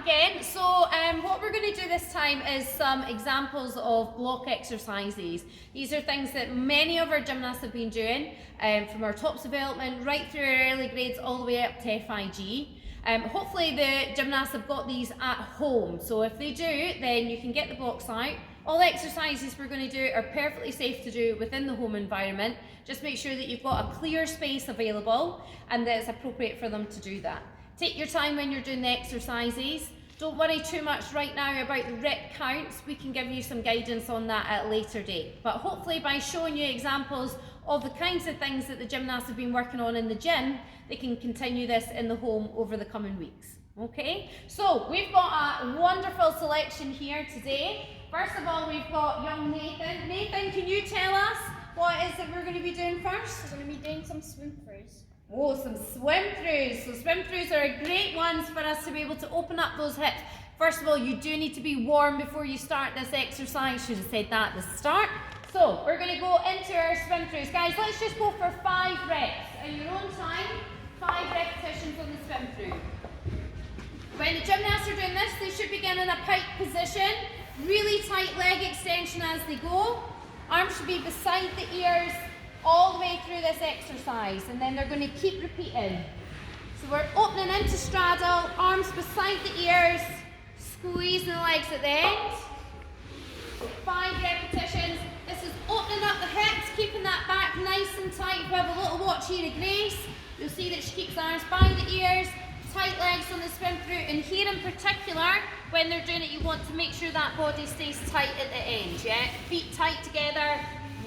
again. So what we're going to do this time is some examples of block exercises. These are things that many of our gymnasts have been doing from our tops development right through our early grades all the way up to FIG. Hopefully the gymnasts have got these at home. So if they do, then you can get the blocks out. All the exercises we're going to do are perfectly safe to do within the home environment. Just make sure that you've got a clear space available and that it's appropriate for them to do that. Take your time when you're doing the exercises. Don't worry too much right now about the rep counts. We can give you some guidance on that at a later date. But hopefully by showing you examples of the kinds of things that the gymnasts have been working on in the gym, they can continue this in the home over the coming weeks. Okay, so we've got a wonderful selection here today. First of all, we've got young Nathan. Nathan, can you tell us what it is that we're going to be doing first? We're going to be doing some swim throughs. Oh, some swim throughs. So swim throughs are great ones for us to be able to open up those hips. First of all, you do need to be warm before you start this exercise. Should have said that at the start. So we're going to go into our swim throughs. Guys, let's just go for 5 reps in your own time. 5 repetitions on the swim through. When the gymnasts are doing this, they should begin in a pike position. Really tight leg extension as they go. Arms should be beside the ears all the way through this exercise, and then they're going to keep repeating. So we're opening into straddle, arms beside the ears, squeezing the legs at the end. 5 repetitions. This is opening up the hips, keeping that back nice and tight. We have a little watch here of Grace. You'll see that she keeps the arms by the ears, tight legs on the swim through, and here in particular, when they're doing it, you want to make sure that body stays tight at the end, yeah? Feet tight together,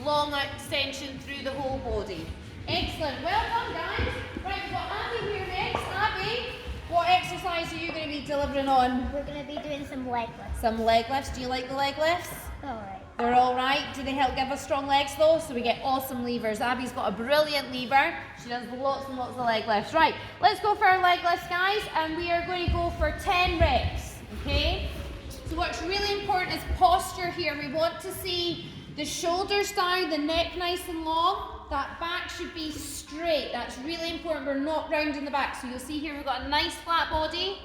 long extension through the whole body. Excellent, well done guys. Right, we've got Abby here next. Abby, what exercise are you going to be delivering on? We're going to be doing some leg lifts. Some leg lifts, do you like the leg lifts? Alright. They're all right. Do they help give us strong legs though? So we get awesome levers. Abby's got a brilliant lever. She does lots and lots of leg lifts. Right, let's go for our leg lifts, guys, and we are going to go for 10 reps, okay? So what's really important is posture here. We want to see the shoulders down, the neck nice and long. That back should be straight. That's really important. We're not rounding the back. So you'll see here we've got a nice flat body.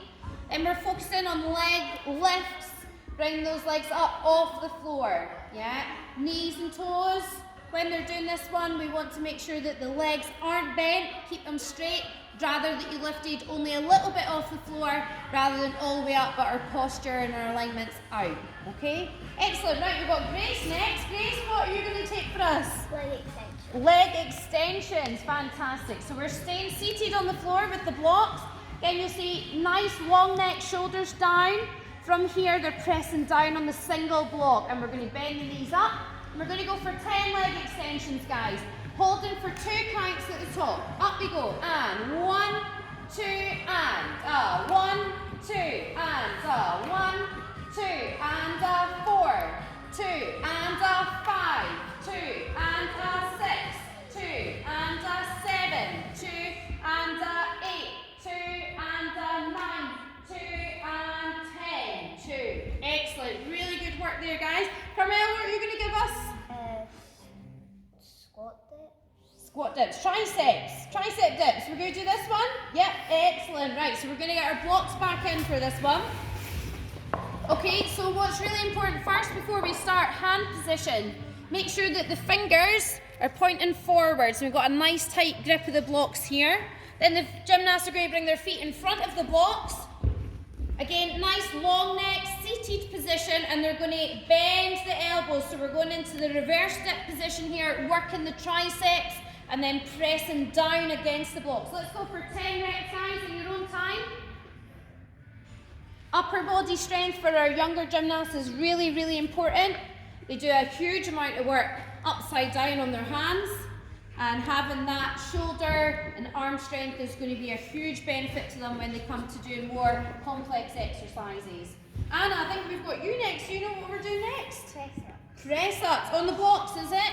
And we're focusing on leg lifts. Bring those legs up off the floor, yeah? Knees and toes. When they're doing this one, we want to make sure that the legs aren't bent, keep them straight, rather that you lifted only a little bit off the floor, rather than all the way up, but our posture and our alignment's out, okay? Excellent, right, we've got Grace next. Grace, what are you going to take for us? Leg extensions. Leg extensions, fantastic. So we're staying seated on the floor with the blocks. Again, you'll see nice long neck, shoulders down. From here, they're pressing down on the single block, and we're going to bend the knees up. And we're going to go for 10 leg extensions, guys. Holding for 2 counts at the top. Up we go. And 1, 2, and 1, 2, and 1, 2, and 4, 2, and 5, 2, and 6, 2, and 7, 2, and 8, 2, and 9, 2, and 10, 2. Excellent. Really good work there, guys. Carmel, what are you going to give us? Squat dips. Squat dips. Triceps. Tricep dips. We're going to do this one? Yep. Excellent. Right, so we're going to get our blocks back in for this one. Okay, so what's really important first before we start, hand position. Make sure that the fingers are pointing forwards. So we've got a nice tight grip of the blocks here. Then the gymnasts are going to bring their feet in front of the blocks. Again, nice long neck, seated position, and they're going to bend the elbows. So we're going into the reverse dip position here, working the triceps, and then pressing down against the blocks. Let's go for 10 reps, guys, in your own time. Upper body strength for our younger gymnasts is really, really important. They do a huge amount of work upside down on their hands. And having that shoulder and arm strength is going to be a huge benefit to them when they come to do more complex exercises. Anna, I think we've got you next. Do you know what we're doing next? Press ups. Press ups on the blocks, is it?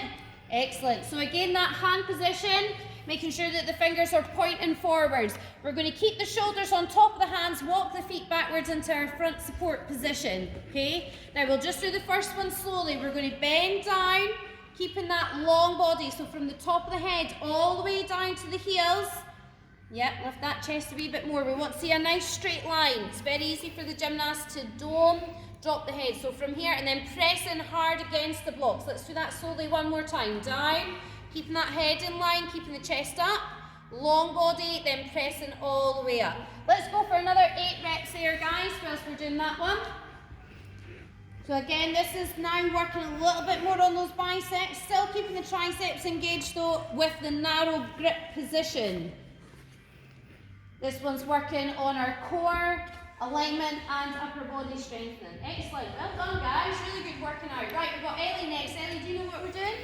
Excellent. So again, that hand position, making sure that the fingers are pointing forwards. We're going to keep the shoulders on top of the hands, walk the feet backwards into our front support position. Okay? Now we'll just do the first one slowly. We're going to bend down, keeping that long body, so from the top of the head all the way down to the heels. Yep, lift that chest a wee bit more. We want to see a nice straight line. It's very easy for the gymnast to dome, drop the head. So from here, and then press in hard against the blocks. Let's do that slowly one more time. Down, keeping that head in line, keeping the chest up. Long body, then pressing all the way up. Let's go for another 8 reps there, guys, whilst we're doing that one. So again, this is now working a little bit more on those biceps. Still keeping the triceps engaged though with the narrow grip position. This one's working on our core, alignment and upper body strengthening. Excellent, well done guys, really good working out. Right, we've got Ellie next. Ellie, do you know what we're doing?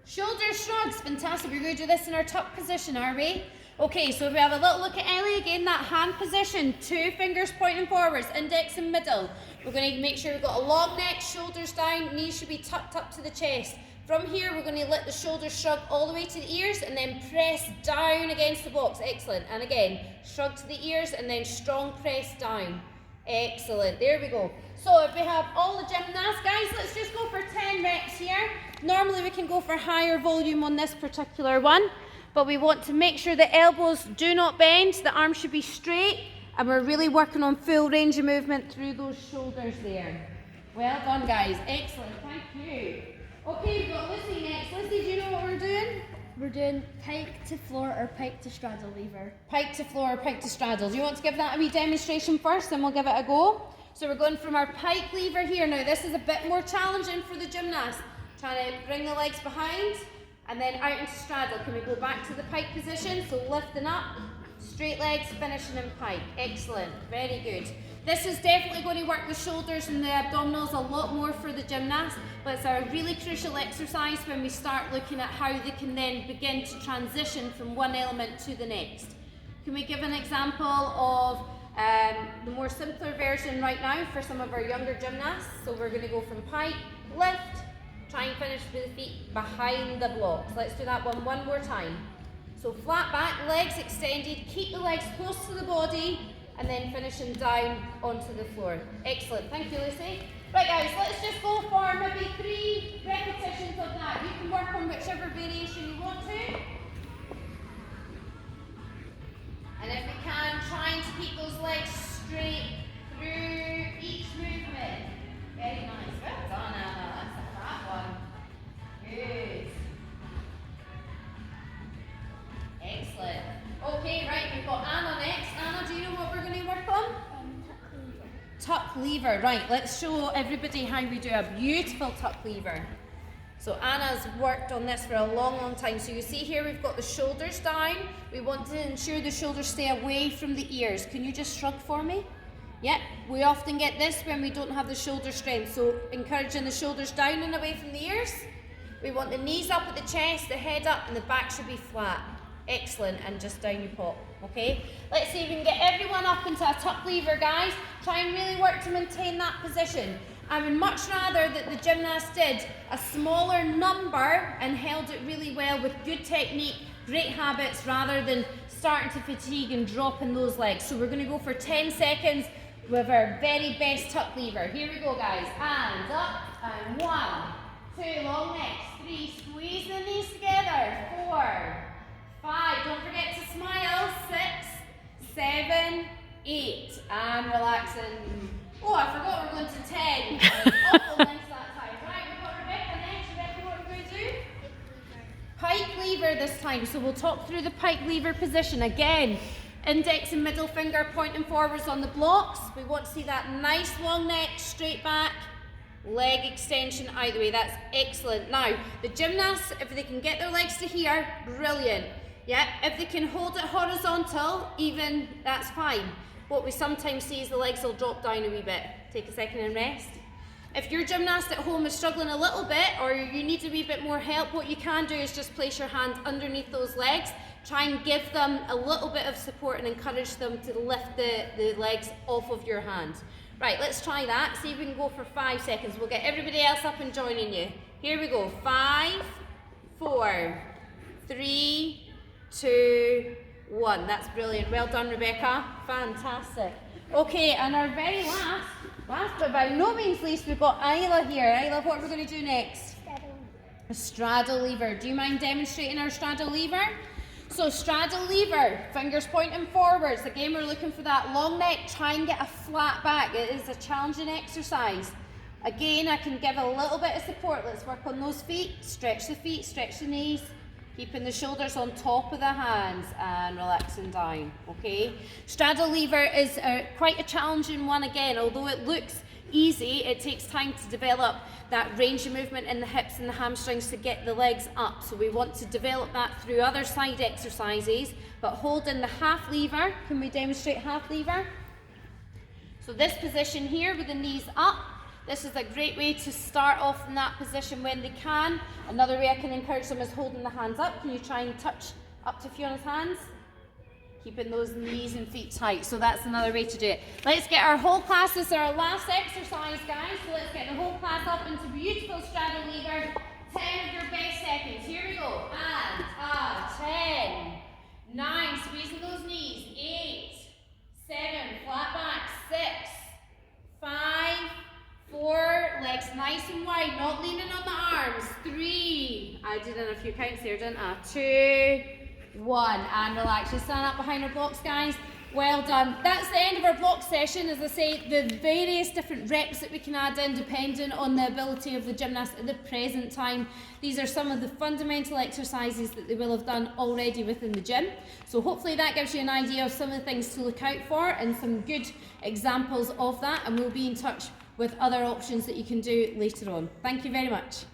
Shoulder shrugs, fantastic. We're going to do this in our tuck position, are we? Okay, so if we have a little look at Ellie, again, that hand position, 2 fingers pointing forwards, index and middle. We're going to make sure we've got a long neck, shoulders down, knees should be tucked up to the chest. From here, we're going to let the shoulders shrug all the way to the ears and then press down against the blocks. Excellent. And again, shrug to the ears and then strong press down. Excellent. There we go. So if we have all the gymnasts, guys, let's just go for 10 reps here. Normally we can go for higher volume on this particular one, but we want to make sure the elbows do not bend, the arms should be straight, and we're really working on full range of movement through those shoulders there. Well done, guys. Excellent. Thank you. Okay, we've got Lucy next. Lucy, do you know what we're doing? We're doing pike to floor or pike to straddle lever. Pike to floor or pike to straddle. Do you want to give that a wee demonstration first and we'll give it a go? So we're going from our pike lever here. Now this is a bit more challenging for the gymnast. Trying to bring the legs behind and then out into straddle. Can we go back to the pike position? So lifting up, straight legs, finishing in pike. Excellent, very good. This is definitely going to work the shoulders and the abdominals a lot more for the gymnast, but it's a really crucial exercise when we start looking at how they can then begin to transition from one element to the next. Can we give an example of the more simpler version right now for some of our younger gymnasts? So we're going to go from pike, lift, try and finish with the feet behind the blocks. Let's do that one more time. So flat back, legs extended, keep the legs close to the body, and then finishing down onto the floor. Excellent, thank you Lucy. Right guys, let's just go for maybe 3 repetitions of that. You can work on whichever variation you want to. And if we can, trying to keep those legs straight through each movement. Very nice, well done Anna, that's that one. Good. Excellent. Okay, right, we've got Anna next. Anna, do you know what we're going to work on? Tuck lever. Right, let's show everybody how we do a beautiful tuck lever. So Anna's worked on this for a long time. So you see here we've got the shoulders down. We want to ensure the shoulders stay away from the ears. Can you just shrug for me? Yep, we often get this when we don't have the shoulder strength. So encouraging the shoulders down and away from the ears. We want the knees up at the chest, the head up, and the back should be flat. Excellent, and just down you pop, okay? Let's see if we can get everyone up into a tuck lever, guys. Try and really work to maintain that position. I would much rather that the gymnast did a smaller number and held it really well with good technique, great habits, rather than starting to fatigue and dropping those legs. So we're going to go for 10 seconds with our very best tuck lever. Here we go, guys. Hands up, and 1, 2, long necks, 3, squeeze the knees together, 4, 5, don't forget to smile, 6, 7, 8, and relaxing. Oh, I forgot we're going to 10. Awful nice that time. Right, we've got Rebecca next. Rebecca, what are we going to do? Pike lever this time. So we'll talk through the pike lever position. Again, index and middle finger pointing forwards on the blocks. We want to see that nice long neck, straight back, leg extension out the way. That's excellent. Now, the gymnasts, if they can get their legs to here, brilliant. Yeah, if they can hold it horizontal, even, that's fine. What we sometimes see is the legs will drop down a wee bit. Take a second and rest. If your gymnast at home is struggling a little bit, or you need a wee bit more help, what you can do is just place your hand underneath those legs. Try and give them a little bit of support and encourage them to lift the legs off of your hand. Right, let's try that. See if we can go for 5 seconds. We'll get everybody else up and joining you. Here we go. 5, 4, 3, 2, 1. That's brilliant. Well done, Rebecca. Fantastic. Okay, and our very last but by no means least, we've got Isla here. Isla, what are we going to do next? A straddle lever. Do you mind demonstrating our straddle lever? So straddle lever, fingers pointing forwards. Again, we're looking for that long neck. Try and get a flat back. It is a challenging exercise. Again, I can give a little bit of support. Let's work on those feet, stretch the knees, keeping the shoulders on top of the hands and relaxing down, okay? Straddle lever is quite a challenging one again. Although it looks easy, it takes time to develop that range of movement in the hips and the hamstrings to get the legs up. So we want to develop that through other side exercises, but hold in the half lever. Can we demonstrate half lever? So this position here with the knees up, this is a great way to start off in that position when they can. Another way I can encourage them is holding the hands up. Can you try and touch up to Fiona's hands? Keeping those knees and feet tight. So that's another way to do it. Let's get our whole class. This is our last exercise, guys. So let's get the whole class up into beautiful straddle lever. 10 of your best seconds. Here we go. And 10, 9, squeezing those knees. 8, 7, flat back. 6, 5, 4, legs nice and wide, not leaning on the arms. 3, I did in a few counts here, didn't I? 2, 1, and relax. Just stand up behind our blocks, guys. Well done. That's the end of our block session. As I say, the various different reps that we can add in depending on the ability of the gymnast at the present time. These are some of the fundamental exercises that they will have done already within the gym. So hopefully that gives you an idea of some of the things to look out for and some good examples of that, and we'll be in touch with other options that you can do later on. Thank you very much.